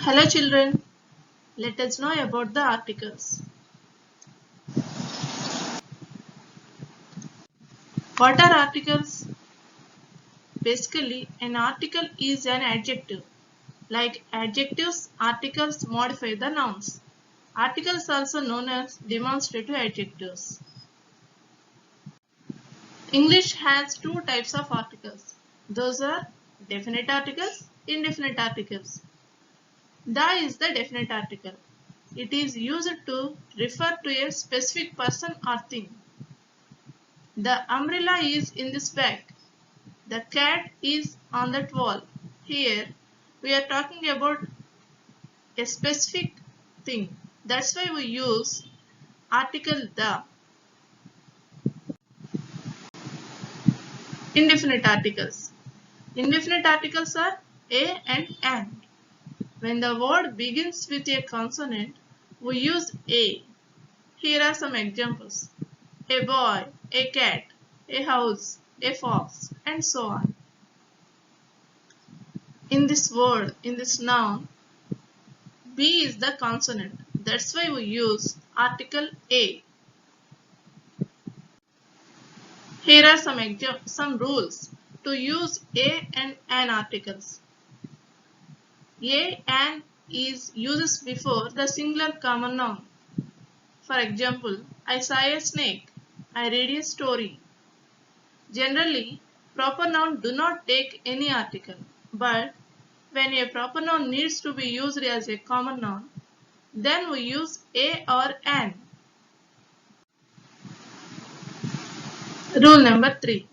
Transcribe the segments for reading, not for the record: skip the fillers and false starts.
Hello children, let us know about the articles. What are articles? Basically, an article is an adjective. Like adjectives, articles modify the nouns. Articles also known as demonstrative adjectives. English has two types of articles. Those are definite articles, indefinite articles. The is the definite article. It is used to refer to a specific person or thing. The umbrella is in this bag. The cat is on that wall. Here we are talking about a specific thing. That's why we use article the. Indefinite articles. Indefinite articles are a and an. When the word begins with a consonant, we use a. Here are some examples. A boy, a cat, a house, a fox, and so on. In this word, in this noun, B is the consonant. That's why we use article A. Here are some rules to use a and an articles. A and is uses before the singular common noun. For example, I saw a snake. I read a story. Generally, proper noun do not take any article, but when a proper noun needs to be used as a common noun, then we use a or an. Rule number 3.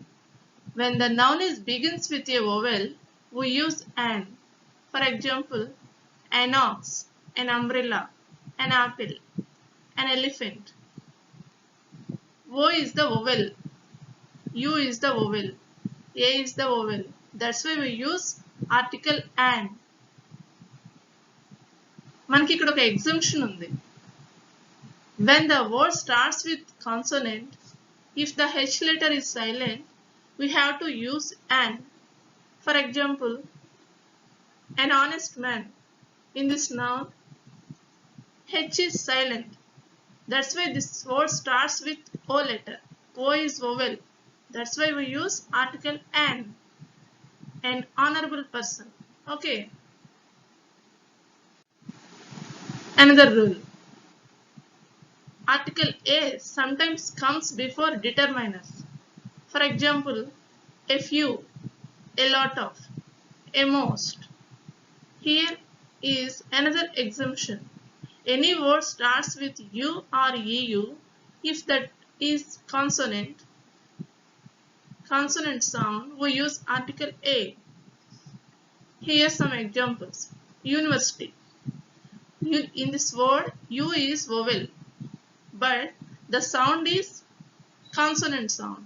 When the noun begins with a vowel, we use an. For example, an ox, an umbrella, an apple, an elephant. O is the vowel, U is the vowel, A is the vowel. That's why we use article an. మనకి ఇక్కడ ఒక exemption ఉంది. When the word starts with consonant, if the H letter is silent, we have to use an. For example, an honest man. In this noun, H is silent. That's why this word starts with O letter. O is vowel. That's why we use article an. An honorable person. Okay. Another rule. Article A sometimes comes before determiners. For example, a few, a lot of, a most. Here is another exemption. Any word starts with U or EU if that is consonant sound, we use article A. Here are some examples. University. In this word, U is vowel, but the sound is consonant sound.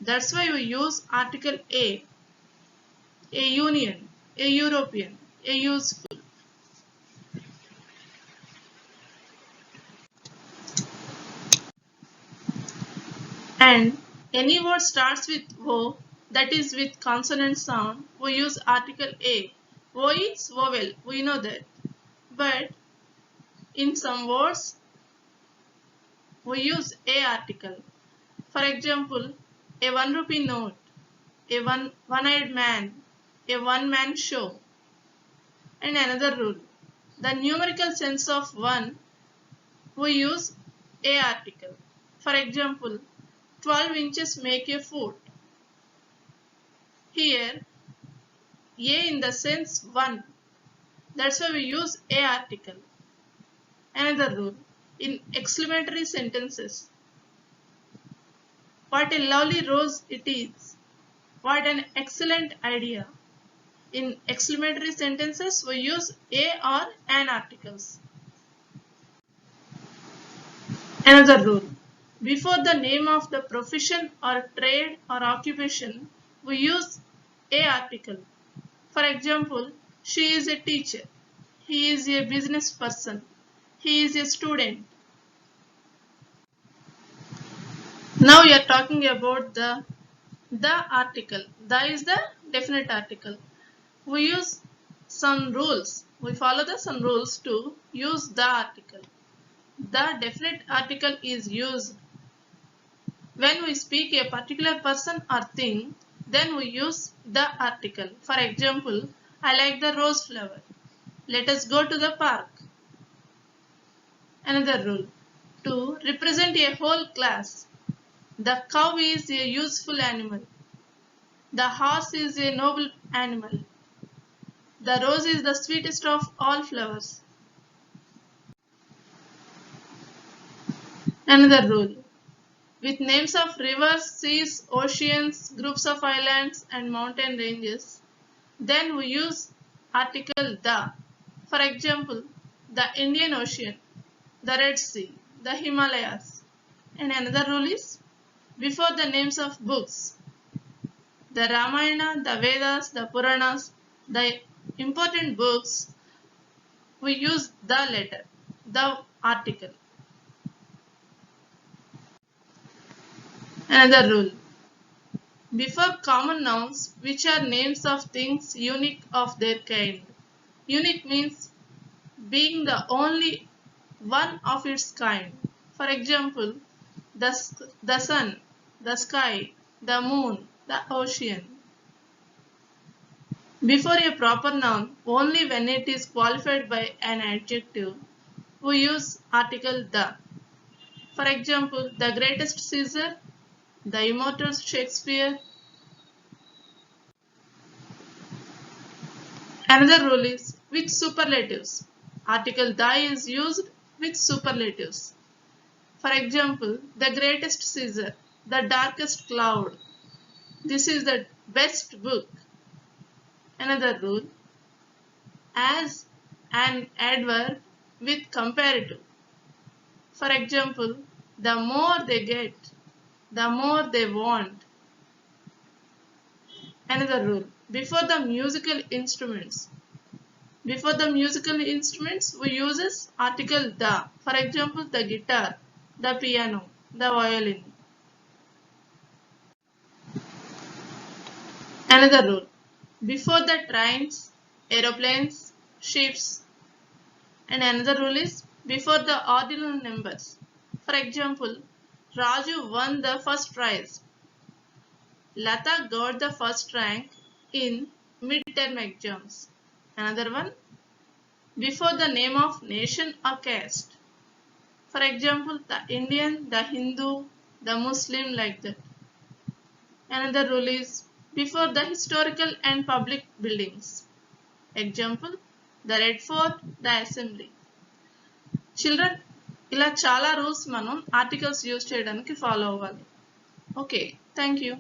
That's why we use article A. A union, a European, a useful. And any word starts with O, that is with consonant sound, we use article A. O is vowel, we know that. But in some words, we use A article. For example, a 1 rupee note, a one-eyed man, a one-man show. And another rule. The numerical sense of 1, we use A article. For example, 12 inches make a foot. Here, A in the sense 1. That's why we use A article. Another rule. In exclamatory sentences. What a lovely rose it is. What an excellent idea. In exclamatory sentences, we use A or an articles. Another rule. Before the name of the profession or trade or occupation, we use A article. For example, she is a teacher. He is a business person. He is a student. Now we are talking about the article. The is the definite article. We use some rules. We follow some rules to use the article. The definite article is used when we speak a particular person or thing, then we use the article. For example, I like the rose flower. Let us go to the park. Another rule. To represent a whole class. The cow is a useful animal. The horse is a noble animal. The rose is the sweetest of all flowers. Another rule. With names of rivers, seas, oceans, groups of islands and mountain ranges, then we use article the. For example, the Indian Ocean, the Red Sea, the Himalayas. And another rule is before the names of books, the Ramayana, the Vedas, the Puranas, the important books, we use the letter, the article. Another rule. Before common nouns, which are names of things unique of their kind. Unique means being the only one of its kind. For example, the sun, the sky, the moon, the ocean. Before a proper noun, only when it is qualified by an adjective, we use article the. For example, the greatest Caesar, the immortal Shakespeare. Another rule is with superlatives. Article the is used with superlatives. For example, the greatest Caesar, the darkest cloud. This is the best book. Another rule, as an adverb with comparative. For example, the more they get, the more they want. Another rule, before the musical instruments. Before the musical instruments, we use article the. For example, the guitar, the piano, the violin. Another rule, before the trains, aeroplanes, ships. And another rule is before the ordinal numbers. For example, Raju won the first prize. Lata got the first rank in mid-term exams. Another one, before the name of nation or caste. For example, the Indian, the Hindu, the Muslim, like that. Another rule is before the historical and public buildings. Example, the Red Fort, the Assembly. Children, ఇలా చాలా rules మనం articles use చేయడానికి follow అవ్వాలి. Okay, thank you.